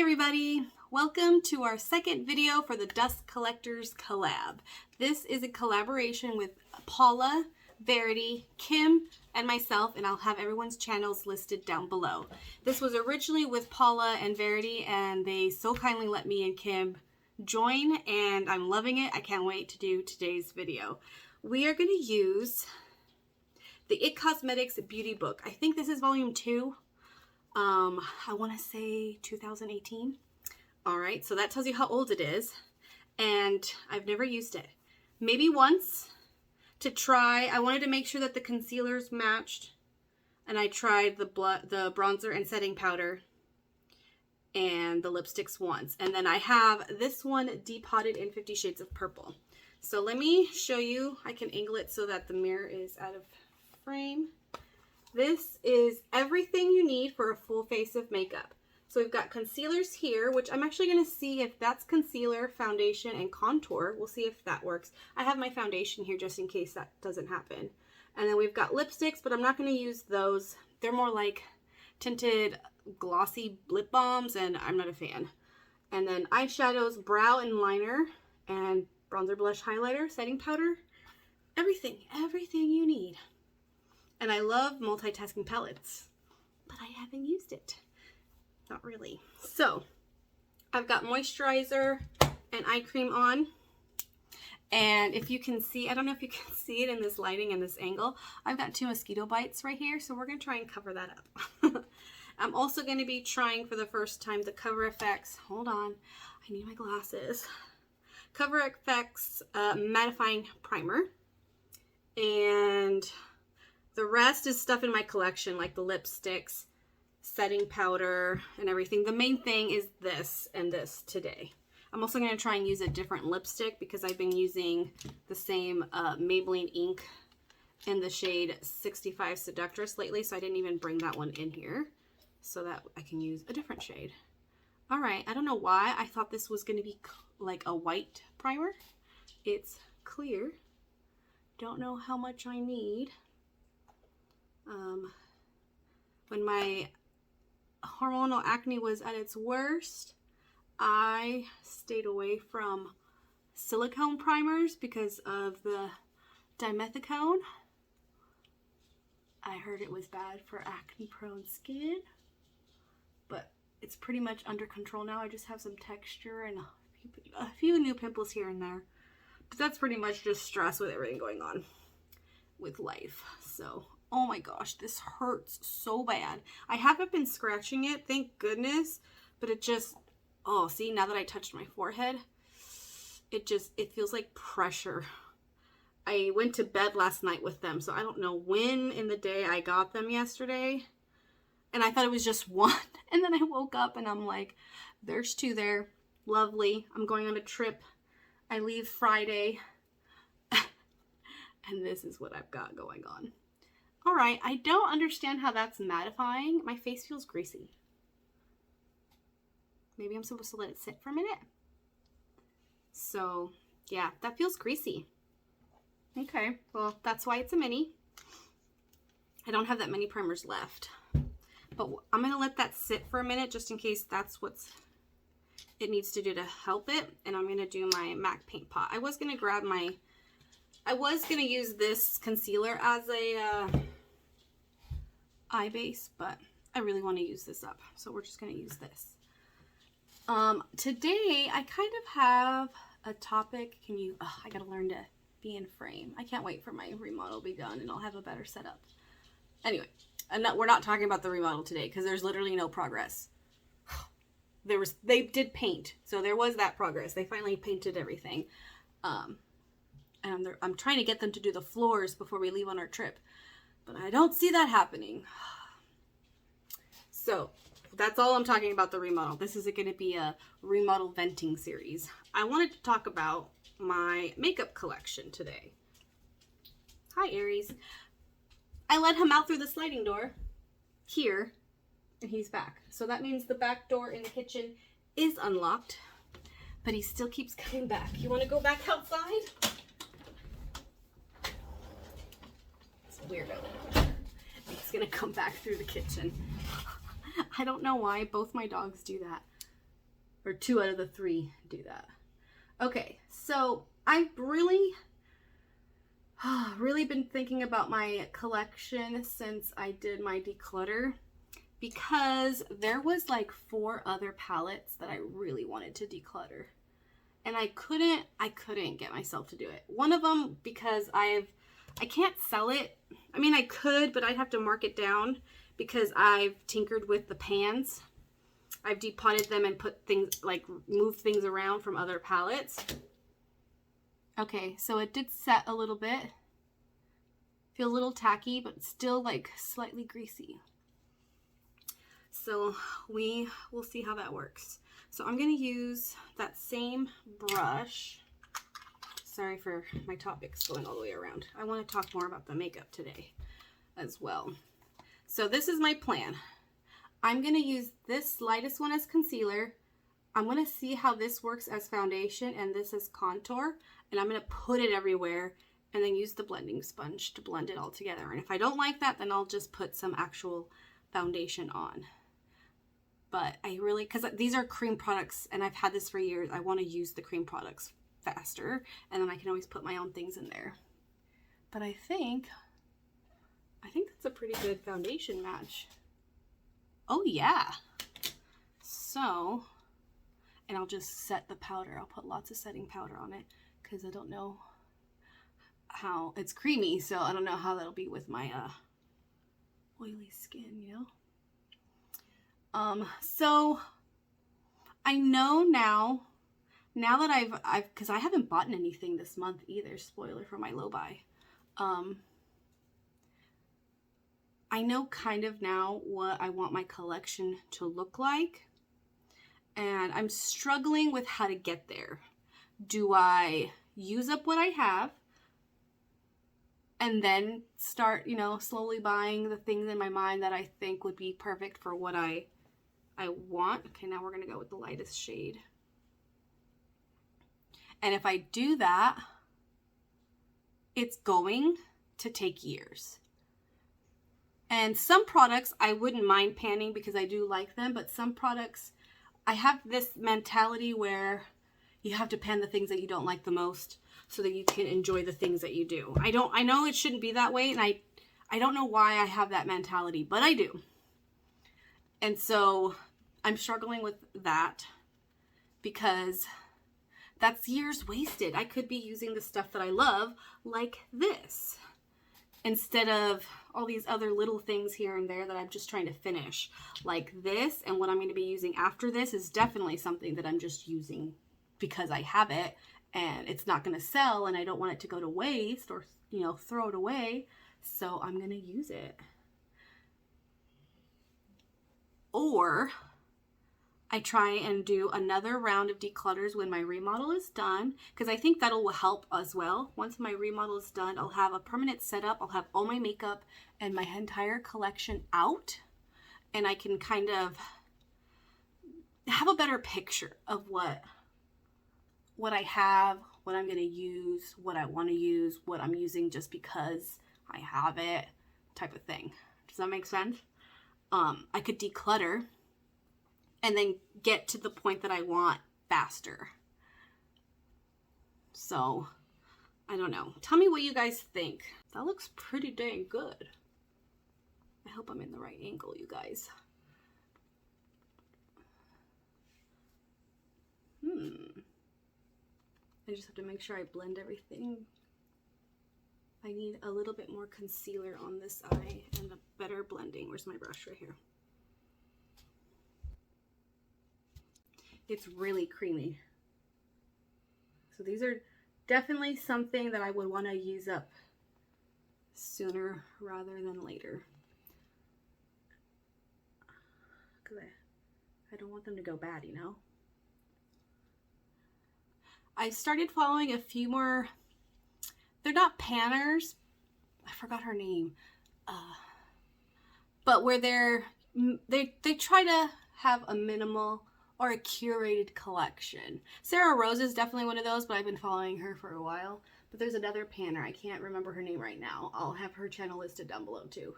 Hey everybody, welcome to our second video for the Dust Collectors collab. This is a collaboration with Paula, Verity, Kim, and myself, and I'll have everyone's channels listed down below. This was originally with Paula and Verity, and they so kindly let me and Kim join, and I'm loving it. I can't wait to do today's video. We are going to use the It Cosmetics Beauty Book. I think this is volume 2. I want to say 2018. All right, so that tells you how old it is, and I've never used it. Maybe once to try. I wanted to make sure that the concealers matched, and I tried the bronzer and setting powder and the lipsticks once, and then I have this one depotted in 50 Shades of Purple. So let me show you. I can angle it so that the mirror is out of frame. This is everything you need for a full face of makeup. So we've got concealers here, which I'm actually going to see if that's concealer, foundation, and contour. We'll see if that works. I have my foundation here just in case that doesn't happen. And then we've got lipsticks, but I'm not going to use those. They're more like tinted glossy lip balms, and I'm not a fan. And then eyeshadows, brow and liner, and bronzer, blush, highlighter, setting powder. Everything you need. And I love multitasking palettes, but I haven't used it. Not really. So I've got moisturizer and eye cream on. And if you can see, I don't know if you can see it in this lighting and this angle, I've got 2 mosquito bites right here. So we're going to try and cover that up. I'm also going to be trying for the first time the Cover FX. Hold on. I need my glasses. Cover FX mattifying primer. And the rest is stuff in my collection, like the lipsticks, setting powder, and everything. The main thing is this and this today. I'm also going to try and use a different lipstick because I've been using the same Maybelline ink in the shade 65 Seductress lately, so I didn't even bring that one in here so that I can use a different shade. All right, I don't know why I thought this was going to be like a white primer. It's clear. Don't know how much I need. When my hormonal acne was at its worst, I stayed away from silicone primers because of the dimethicone. I heard it was bad for acne prone skin, but it's pretty much under control now. I just have some texture and a few new pimples here and there, but that's pretty much just stress with everything going on with life. So oh my gosh, this hurts so bad. I haven't been scratching it, thank goodness, but it just, oh, see, now that I touched my forehead, it feels like pressure. I went to bed last night with them, so I don't know when in the day I got them yesterday, and I thought it was just one, and then I woke up and I'm like, there's 2 there, lovely. I'm going on a trip. I leave Friday, and this is what I've got going on. All right, I don't understand how that's mattifying. My face feels greasy. Maybe I'm supposed to let it sit for a minute. So, yeah, that feels greasy. Okay, well, that's why it's a mini. I don't have that many primers left. But I'm going to let that sit for a minute just in case that's what it needs to do to help it. And I'm going to do my MAC Paint Pot. I was going to use this concealer as a eye base, but I really want to use this up, so we're just going to use this. Today, I kind of have a topic. I got to learn to be in frame. I can't wait for my remodel to be done, and I'll have a better setup. Anyway, we're not talking about the remodel today, because there's literally no progress. They did paint, so there was that progress. They finally painted everything. And I'm trying to get them to do the floors before we leave on our trip, but I don't see that happening. So that's all I'm talking about the remodel. This isn't going to be a remodel venting series. I wanted to talk about my makeup collection today. Hi, Aries. I let him out through the sliding door here, and he's back. So that means the back door in the kitchen is unlocked, but he still keeps coming back. You want to go back outside? Weirdo. He's gonna come back through the kitchen. I don't know why both my dogs do that. or 2 out of the 3 do that. Okay, so I've really been thinking about my collection since I did my declutter, because there was like 4 other palettes that I really wanted to declutter, and I couldn't get myself to do it. One of them, because I can't sell it. I mean, I could, but I'd have to mark it down because I've tinkered with the pans. I've depotted them and put things, like moved things around from other palettes. Okay, so it did set a little bit. Feels a little tacky, but still like slightly greasy. So we will see how that works. So I'm going to use that same brush. Sorry for my topics going all the way around. I want to talk more about the makeup today as well. So this is my plan. I'm going to use this lightest one as concealer. I'm going to see how this works as foundation and this as contour. And I'm going to put it everywhere and then use the blending sponge to blend it all together. And if I don't like that, then I'll just put some actual foundation on. But I really, because these are cream products and I've had this for years, I want to use the cream products faster, and then I can always put my own things in there. But I think that's a pretty good foundation match. Oh yeah. So, and I'll just set the powder. I'll put lots of setting powder on it because I don't know how, it's creamy, so I don't know how that'll be with my oily skin, you know? So I know now that because I haven't bought anything this month either, spoiler for my low buy. I know kind of now what I want my collection to look like, and I'm struggling with how to get there. Do I use up what I have and then start, you know, slowly buying the things in my mind that I think would be perfect for what I want? Okay, now we're going to go with the lightest shade. And if I do that, it's going to take years. And some products I wouldn't mind panning because I do like them, but some products, I have this mentality where you have to pan the things that you don't like the most so that you can enjoy the things that you do. I know it shouldn't be that way, and I don't know why I have that mentality, but I do. And so I'm struggling with that because that's years wasted. I could be using the stuff that I love, like this, instead of all these other little things here and there that I'm just trying to finish, like this. And what I'm going to be using after this is definitely something that I'm just using because I have it and it's not going to sell and I don't want it to go to waste or, you know, throw it away. So I'm going to use it. Or I try and do another round of declutters when my remodel is done, because I think that'll help as well. Once my remodel is done, I'll have a permanent setup. I'll have all my makeup and my entire collection out, and I can kind of have a better picture of what I have, what I'm going to use, what I want to use, what I'm using just because I have it, type of thing. Does that make sense? I could declutter and then get to the point that I want faster. So, I don't know. Tell me what you guys think. That looks pretty dang good. I hope I'm in the right angle, you guys. I just have to make sure I blend everything. I need a little bit more concealer on this eye and a better blending. Where's my brush? Right here. It's really creamy. So these are definitely something that I would want to use up sooner rather than later. Because I don't want them to go bad, you know? I started following a few more, they're not panners, I forgot her name, but where they try to have a minimal or a curated collection. Sarah Rose is definitely one of those, but I've been following her for a while. But there's another panner, I can't remember her name right now. I'll have her channel listed down below too.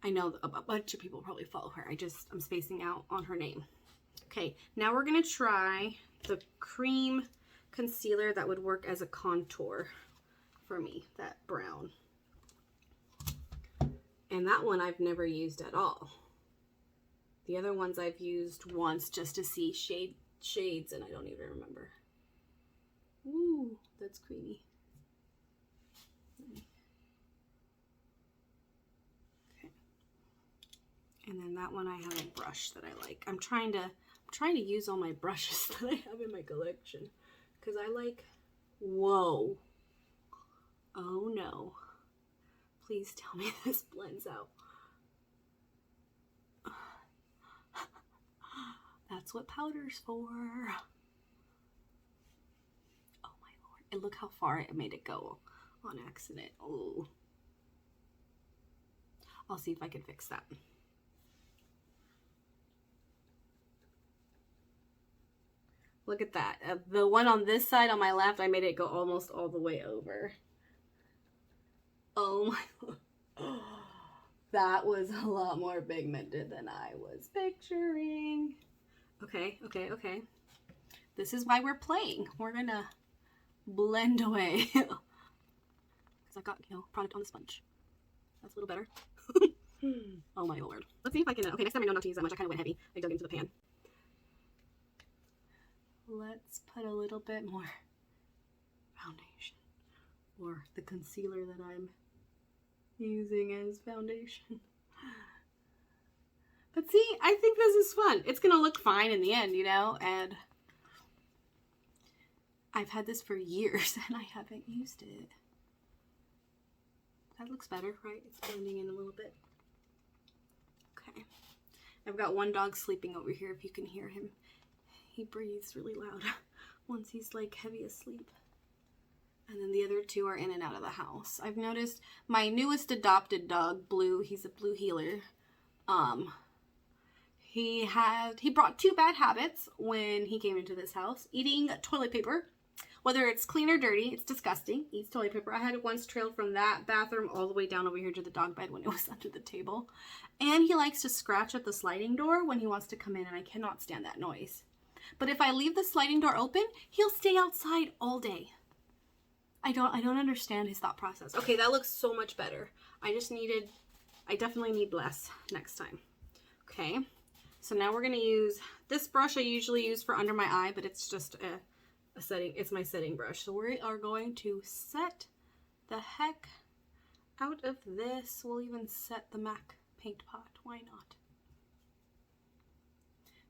I know a bunch of people probably follow her. I'm spacing out on her name. Okay, now we're going to try the cream concealer that would work as a contour for me, that brown. And that one I've never used at all. The other ones I've used once just to see shades, and I don't even remember. Ooh, that's creamy. Okay. And then that one I have a brush that I like. I'm trying to use all my brushes that I have in my collection because I like, whoa. Oh no. Please tell me this blends out. That's what powder's for. Oh my lord. And look how far I made it go on accident. Oh. I'll see if I can fix that. Look at that. The one on this side on my left, I made it go almost all the way over. Oh my lord. Oh, that was a lot more pigmented than I was picturing. Okay, okay, okay. This is why we're playing. We're gonna blend away. Because I got, product on the sponge. That's a little better. Oh my lord. Let's see if I can, okay, next time I know not to use that much. I kind of went heavy. I dug into the pan. Let's put a little bit more foundation. Or the concealer that I'm using as foundation. But see, I think this is fun. It's gonna look fine in the end, and I've had this for years and I haven't used it. That looks better, right? It's blending in a little bit. Okay. I've got one dog sleeping over here if you can hear him. He breathes really loud once he's like heavy asleep. And then the other two are in and out of the house. I've noticed my newest adopted dog, Blue, he's a blue healer. He brought two bad habits when he came into this house. Eating toilet paper, whether it's clean or dirty, it's disgusting. Eats toilet paper. I had it once trailed from that bathroom all the way down over here to the dog bed when it was under the table. And he likes to scratch at the sliding door when he wants to come in, and I cannot stand that noise. But if I leave the sliding door open, he'll stay outside all day. I don't understand his thought process. Okay, that looks so much better. I definitely need less next time. Okay, so now we're gonna use this brush I usually use for under my eye, but it's just a setting, it's my setting brush. So we are going to set the heck out of this. We'll even set the MAC paint pot, why not?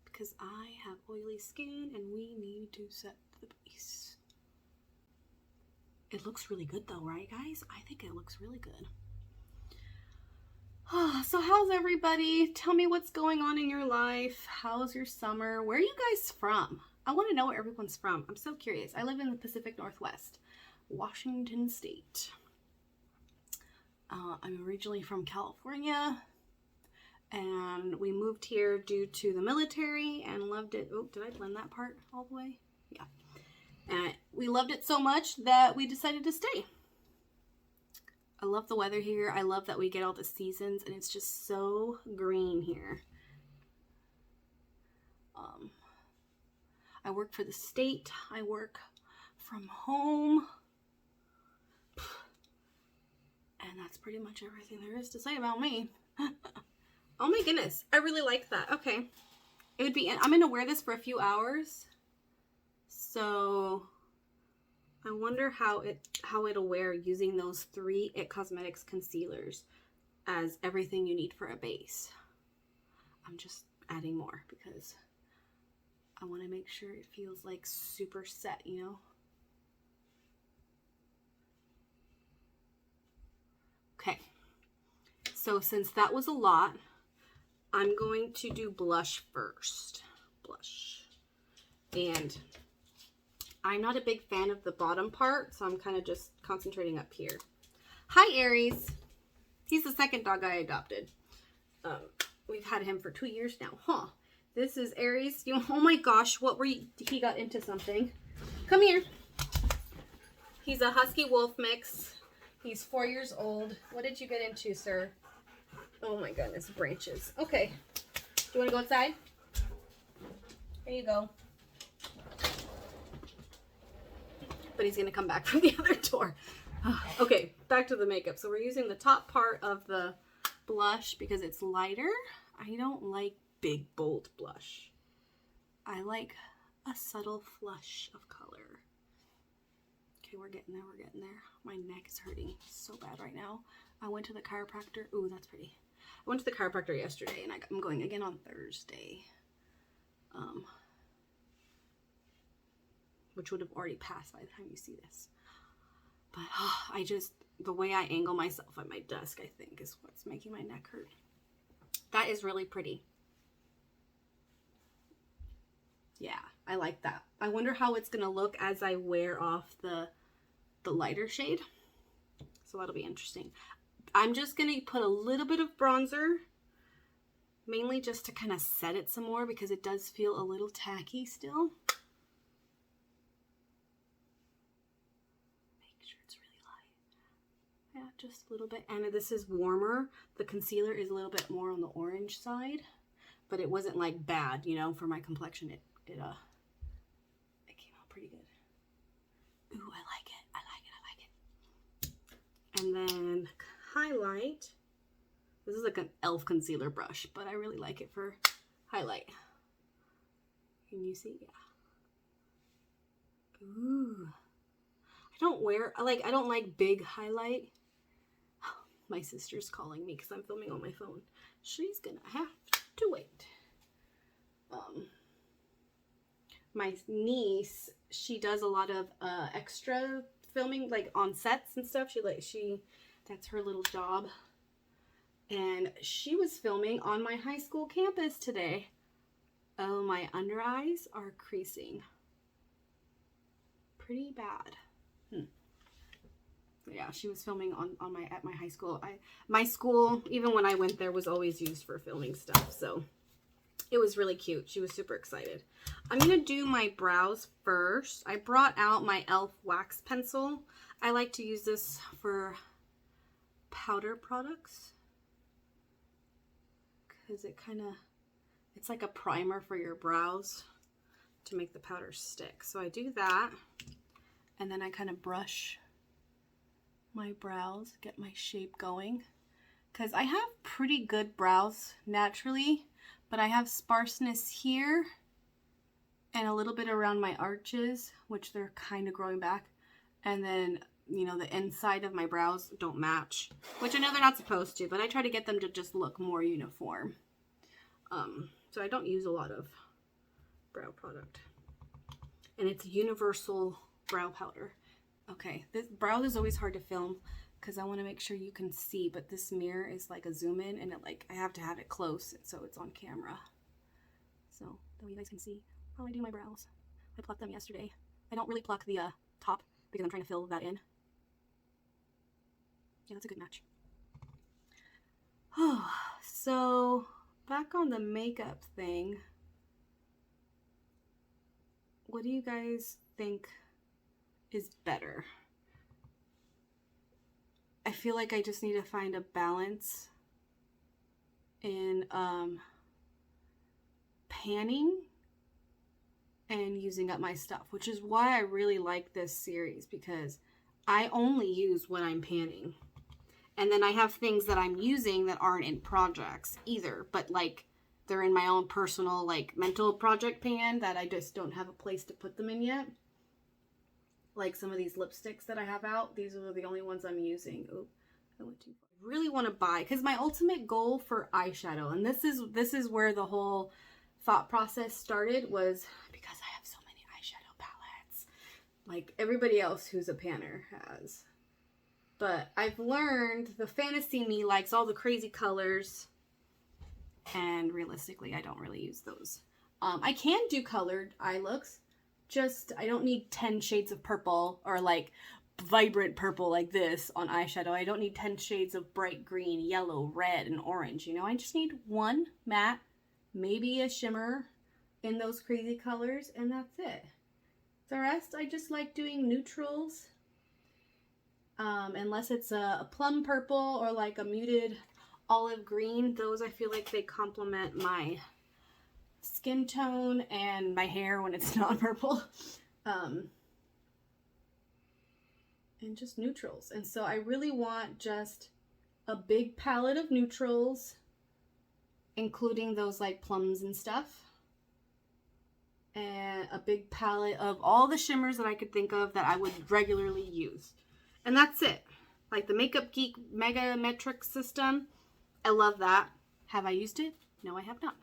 Because I have oily skin and we need to set the base. It looks really good though, right guys? I think it looks really good. So how's everybody? Tell me what's going on in your life. How's your summer? Where are you guys from? I want to know where everyone's from. I'm so curious. I live in the Pacific Northwest, Washington State. I'm originally from California, and we moved here due to the military and loved it. Oh, did I blend that part all the way? Yeah. And we loved it so much that we decided to stay. I love the weather here. I love that we get all the seasons, and it's just so green here. I work for the state. I work from home. And that's pretty much everything there is to say about me. Oh my goodness. I really like that. Okay. It would be, I'm going to wear this for a few hours. So I wonder how it'll wear using those 3 IT Cosmetics concealers as everything you need for a base. I'm just adding more because I want to make sure it feels like super set, Okay. So since that was a lot, I'm going to do blush first. Blush. And I'm not a big fan of the bottom part, so I'm kind of just concentrating up here. Hi, Aries. He's the second dog I adopted. We've had him for 2 years now. Huh. This is Aries. Oh my gosh, he got into something. Come here. He's a Husky Wolf mix. He's 4 years old. What did you get into, sir? Oh my goodness, branches. Okay. Do you want to go outside? There you go. But he's going to come back from the other door. Okay, back to the makeup. So we're using the top part of the blush because it's lighter. I don't like big, bold blush. I like a subtle flush of color. Okay, we're getting there, we're getting there. My neck is hurting so bad right now. I went to the chiropractor. Ooh, that's pretty. I went to the chiropractor yesterday, and I'm going again on Thursday. Which would have already passed by the time you see this. But the way I angle myself at my desk, I think, is what's making my neck hurt. That is really pretty. Yeah, I like that. I wonder how it's gonna look as I wear off the lighter shade. So that'll be interesting. I'm just gonna put a little bit of bronzer, mainly just to kind of set it some more because it does feel a little tacky still. Make sure it's really light. Yeah, just a little bit. And this is warmer. The concealer is a little bit more on the orange side, but it wasn't like bad, you know, for my complexion. It came out pretty good. Ooh, I like it. I like it. I like it. And then highlight. This is like an e.l.f. concealer brush, but I really like it for highlight. Can you see? Yeah. Ooh. I don't like big highlight. My sister's calling me because I'm filming on my phone. She's gonna have to wait. My niece, she does a lot of extra filming, like on sets and stuff. That's her little job. And she was filming on my high school campus today. Oh, my under eyes are creasing. Pretty bad. Yeah, she was filming at my high school. My school, even when I went there, was always used for filming stuff. So it was really cute. She was super excited. I'm going to do my brows first. I brought out my e.l.f. wax pencil. I like to use this for powder products because it's like a primer for your brows to make the powder stick. So I do that, and then I kind of brush my brows, get my shape going, because I have pretty good brows naturally, but I have sparseness here and a little bit around my arches, which they're kind of growing back, and then, you know, the inside of my brows don't match, which I know they're not supposed to, but I try to get them to just look more uniform. So I don't use a lot of brow product, and it's universal brow powder. Okay, this brow is always hard to film because I want to make sure you can see, but this mirror is like a zoom in, and I have to have it close so it's on camera. So that way you guys can see how I do my brows. I plucked them yesterday. I don't really pluck the top because I'm trying to fill that in. Yeah, that's a good match. Oh, so back on the makeup thing. What do you guys think is better? I feel like I just need to find a balance in panning and using up my stuff, which is why I really like this series, because I only use when I'm panning. And then I have things that I'm using that aren't in projects either, but like they're in my own personal like mental project pan that I just don't have a place to put them in yet. Like some of these lipsticks that I have out, these are the only ones I'm using. Oh, I went too far. I really want to buy, because my ultimate goal for eyeshadow, and this is where the whole thought process started, was because I have so many eyeshadow palettes, like everybody else who's a panner has. But I've learned the fantasy me likes all the crazy colors, and realistically, I don't really use those. I can do colored eye looks. Just, I don't need 10 shades of purple or like vibrant purple like this on eyeshadow. I don't need 10 shades of bright green, yellow, red, and orange, you know? I just need one matte, maybe a shimmer in those crazy colors, and that's it. The rest, I just like doing neutrals. Unless it's a plum purple or like a muted olive green. Those I feel like they complement my skin tone and my hair when it's not purple. And just neutrals. And so I really want just a big palette of neutrals, including those like plums and stuff. And a big palette of all the shimmers that I could think of that I would regularly use. And that's it. Like the Makeup Geek Mega Metric System. I love that. Have I used it? No, I have not.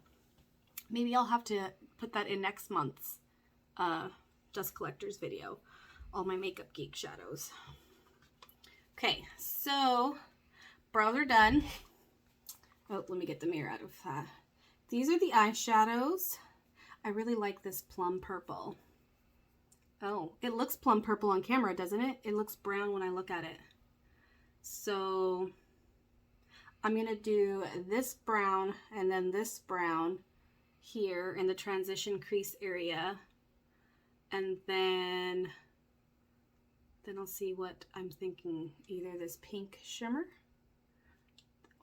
Maybe I'll have to put that in next month's Dust Collectors video. All my Makeup Geek shadows. Okay, so brows are done. Oh, let me get the mirror out of that. These are the eyeshadows. I really like this plum purple. Oh, it looks plum purple on camera, doesn't it? It looks brown when I look at it. So I'm gonna do this brown and then this brown here in the transition crease area. And then I'll see what I'm thinking. Either this pink shimmer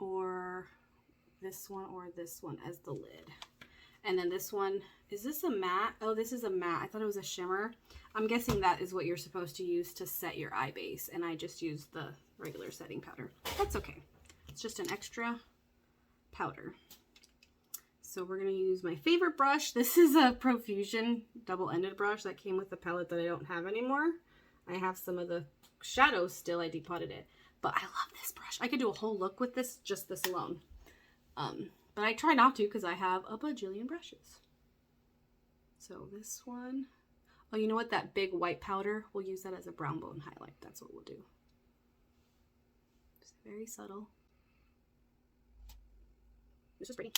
or this one as the lid. And then this one, is this a matte? Oh, this is a matte. I thought it was a shimmer. I'm guessing that is what you're supposed to use to set your eye base. And I just used the regular setting powder. That's okay. It's just an extra powder. So we're going to use my favorite brush. This is a Profusion double-ended brush that came with the palette that I don't have anymore. I have some of the shadows still. I depotted it. But I love this brush. I could do a whole look with this, just this alone. But I try not to because I have a bajillion brushes. So this one. Oh, you know what? That big white powder, we'll use that as a brown bone highlight. That's what we'll do. Just very subtle. This is pretty.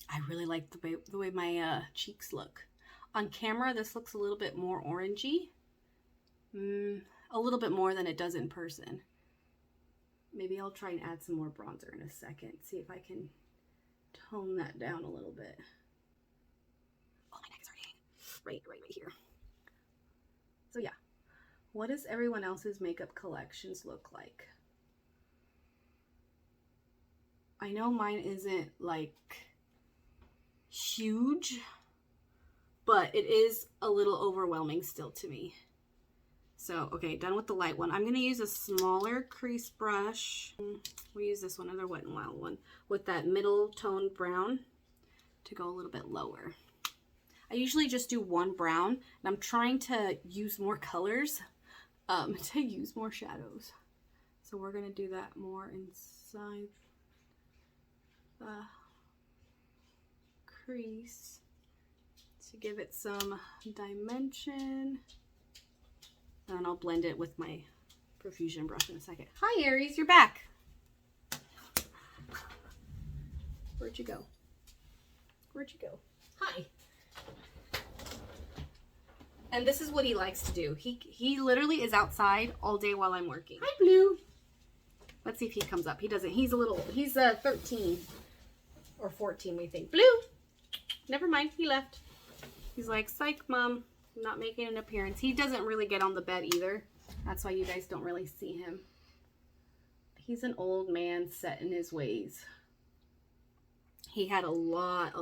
I really like the way my cheeks look. On camera, this looks a little bit more orangey. A little bit more than it does in person. Maybe I'll try and add some more bronzer in a second. See if I can tone that down a little bit. Oh, my neck is hurting. Right here. So yeah, what does everyone else's makeup collections look like? I know mine isn't like huge, but it is a little overwhelming still to me. So, okay, done with the light one. I'm going to use a smaller crease brush. We'll use this one, another Wet n Wild one, with that middle toned brown to go a little bit lower. I usually just do one brown, and I'm trying to use more colors to use more shadows. So we're going to do that more inside the crease to give it some dimension. And then I'll blend it with my Profusion brush in a second. Hi, Aries, you're back. Where'd you go? Where'd you go? Hi. And this is what he likes to do. He literally is outside all day while I'm working. Hi, Blue. Let's see if he comes up. He doesn't. He's 13 or 14, we think. Blue. Never mind. He left. He's like, psych, Mom. Not making an appearance. He doesn't really get on the bed either. That's why you guys don't really see him. He's an old man set in his ways. He had a lot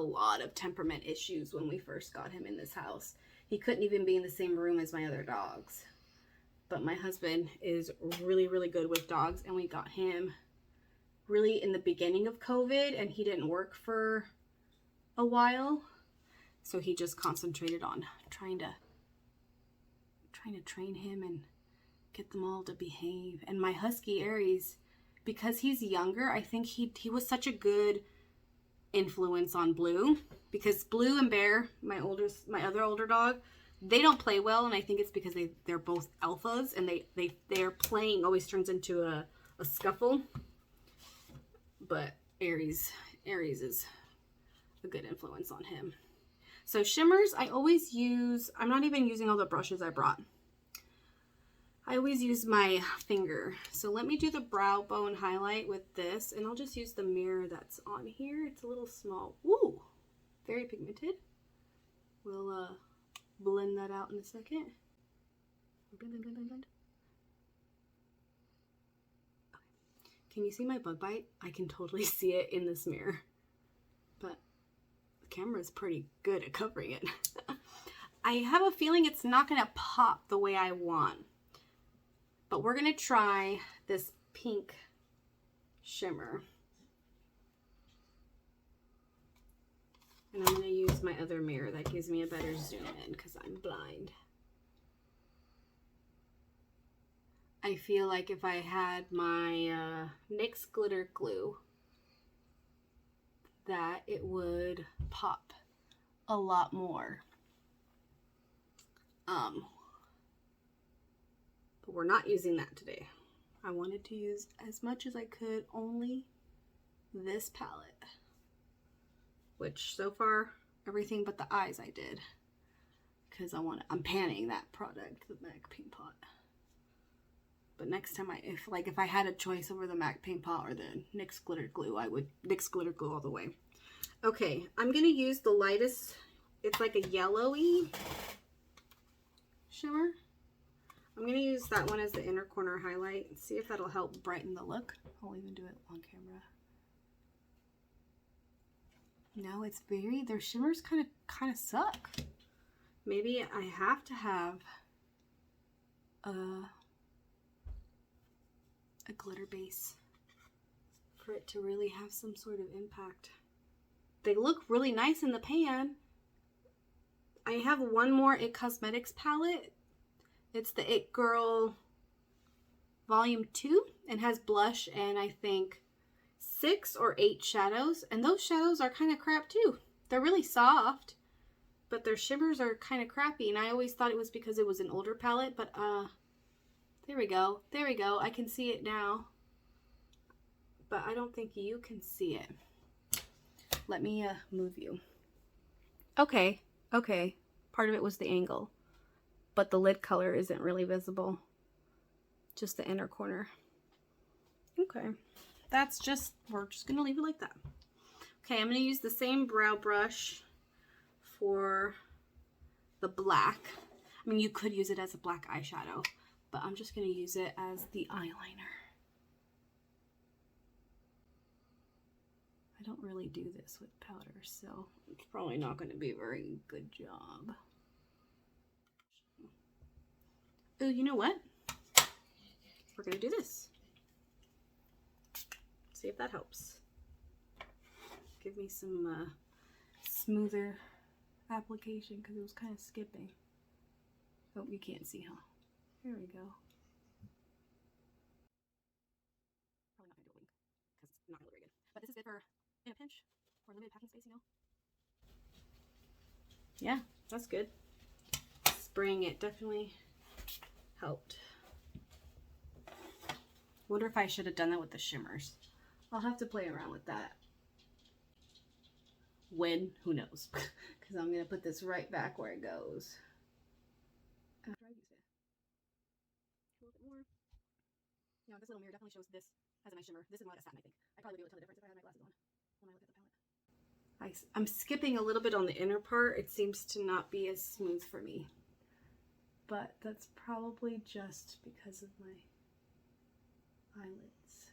of temperament issues when we first got him in this house. He couldn't even be in the same room as my other dogs. But my husband is really, really good with dogs, and we got him really in the beginning of COVID, and he didn't work for a while. So he just concentrated on trying to train him and get them all to behave. And my husky Aries, because he's younger, I think he was such a good influence on Blue, because Blue and Bear, my other older dog, they don't play well, and I think it's because they're both alphas, and their playing always turns into a scuffle. But Aries is a good influence on him. So shimmers, I always use, I'm not even using all the brushes I brought. I always use my finger. So let me do the brow bone highlight with this, and I'll just use the mirror that's on here. It's a little small. Ooh, very pigmented. We'll blend that out in a second. Blend. Can you see my bug bite? I can totally see it in this mirror, but the camera is pretty good at covering it. I have a feeling it's not going to pop the way I want, but we're going to try this pink shimmer. And I'm going to use my other mirror that gives me a better zoom in because I'm blind. I feel like if I had my NYX glitter glue, that it would pop a lot more. But we're not using that today. I wanted to use as much as I could only this palette, which so far everything but the eyes I did, because I'm panning that product, the MAC Paint Pot. But next time if I had a choice over the MAC Paint Pot or the NYX glitter glue, I would NYX glitter glue all the way. Okay, I'm gonna use the lightest, it's like a yellowy shimmer. I'm gonna use that one as the inner corner highlight and see if that'll help brighten the look. I'll even do it on camera. No, it's their shimmers kind of suck. Maybe I have to have a glitter base for it to really have some sort of impact. They look really nice in the pan. I have one more IT Cosmetics palette. It's the It Girl Volume 2 and has blush and I think 6 or 8 shadows, and those shadows are kind of crap too. They're really soft, but their shimmers are kind of crappy, and I always thought it was because it was an older palette, but there we go. There we go. I can see it now, but I don't think you can see it. Let me move you. Okay, okay. Part of it was the angle, but the lid color isn't really visible. Just the inner corner. Okay. We're just gonna leave it like that. Okay, I'm gonna use the same brow brush for the black. I mean, you could use it as a black eyeshadow, but I'm just gonna use it as the eyeliner. I don't really do this with powder, so it's probably not gonna be a very good job. Oh, you know what? We're gonna do this. See if that helps. Give me some smoother application because it was kind of skipping. Oh, you can't see, huh? Here we go. Probably not gonna do a wing because it's not really very good. But this is good for in a pinch or limited packing space, you know? Yeah, that's good. Spraying it definitely helped. Wonder if I should have done that with the shimmers. I'll have to play around with that. When? Who knows? Because I'm going to put this right back where it goes. After I use it. A little bit more. You know, this little mirror definitely shows this as a nice shimmer. This is more like a satin, I think. I probably would be able to tell the difference if I had my glasses on when I look at the palette. I'm skipping a little bit on the inner part. It seems to not be as smooth for me. But that's probably just because of my eyelids.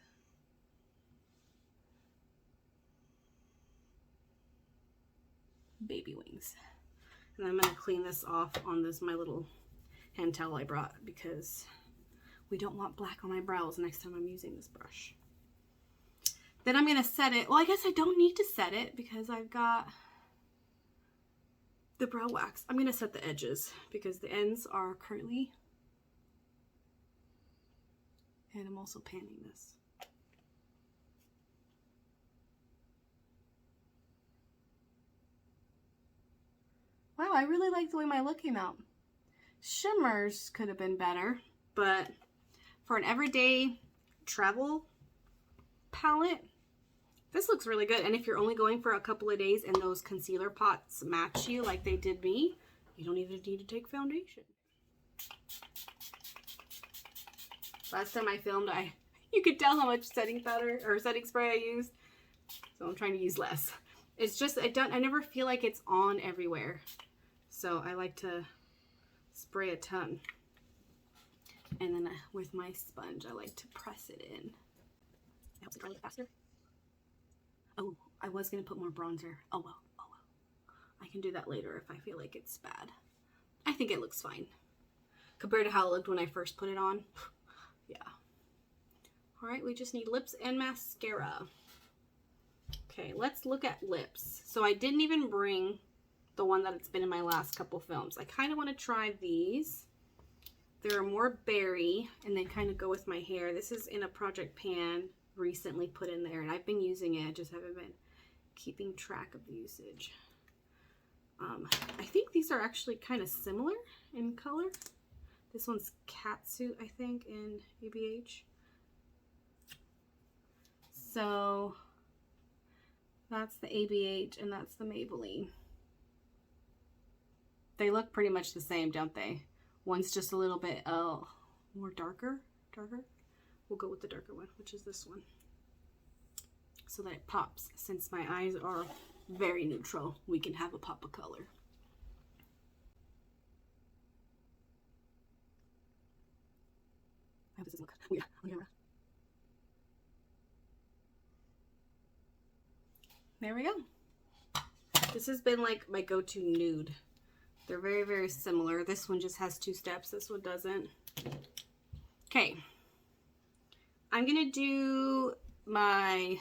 Baby wings. And I'm going to clean this off on my little hand towel I brought because we don't want black on my brows next time I'm using this brush. Then I'm going to set it. Well, I guess I don't need to set it because I've got the brow wax. I'm going to set the edges because the ends are curly. And I'm also panning this. Wow, I really like the way my look came out. Shimmers could have been better, but for an everyday travel palette, this looks really good. And if you're only going for a couple of days and those concealer pots match you like they did me, you don't even need to take foundation. Last time I filmed, you could tell how much setting powder or setting spray I used. So I'm trying to use less. It's just, I never feel like it's on everywhere. So I like to spray a ton. And then with my sponge, I like to press it in. helps it dry a little faster. Oh, I was going to put more bronzer. Oh well, oh well. I can do that later if I feel like it's bad. I think it looks fine. Compared to how it looked when I first put it on. Yeah. Alright, we just need lips and mascara. Okay, let's look at lips. So I didn't even bring the one that it's been in my last couple films. I kind of want to try these. They're more berry, and they kind of go with my hair. This is in a Project Pan recently put in there, and I've been using it. I just haven't been keeping track of the usage. I think these are actually kind of similar in color. This one's Catsuit, I think, in ABH. So that's the ABH and that's the Maybelline. They look pretty much the same, don't they? One's just a little bit more darker. We'll go with the darker one, which is this one. So that it pops. Since my eyes are very neutral, we can have a pop of color. How does this look? Oh yeah, on camera. There we go. This has been like my go-to nude. They're very, very similar. This one just has 2 steps. This one doesn't. Okay. I'm going to do my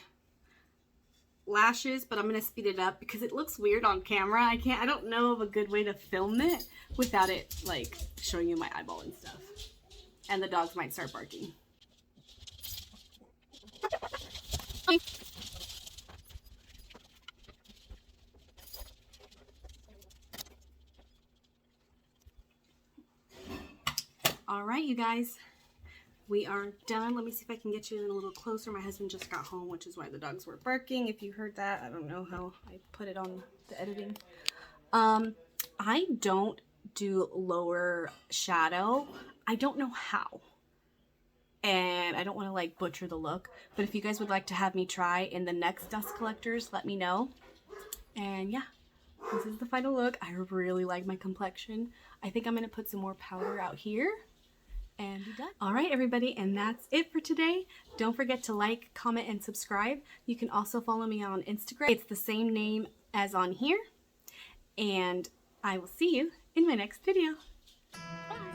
lashes, but I'm going to speed it up because it looks weird on camera. I don't know of a good way to film it without it like showing you my eyeball and stuff. And the dogs might start barking. All right, you guys, we are done. Let me see if I can get you in a little closer. My husband just got home, which is why the dogs were barking. If you heard that, I don't know how I put it on the editing. I don't do lower shadow. I don't know how. And I don't want to like butcher the look, but if you guys would like to have me try in the next dust collectors, let me know. And yeah, this is the final look. I really like my complexion. I think I'm going to put some more powder out here and be done. All right, everybody, and that's it for today. Don't forget to like, comment, and subscribe. You can also follow me on Instagram. It's the same name as on here. And I will see you in my next video. Bye.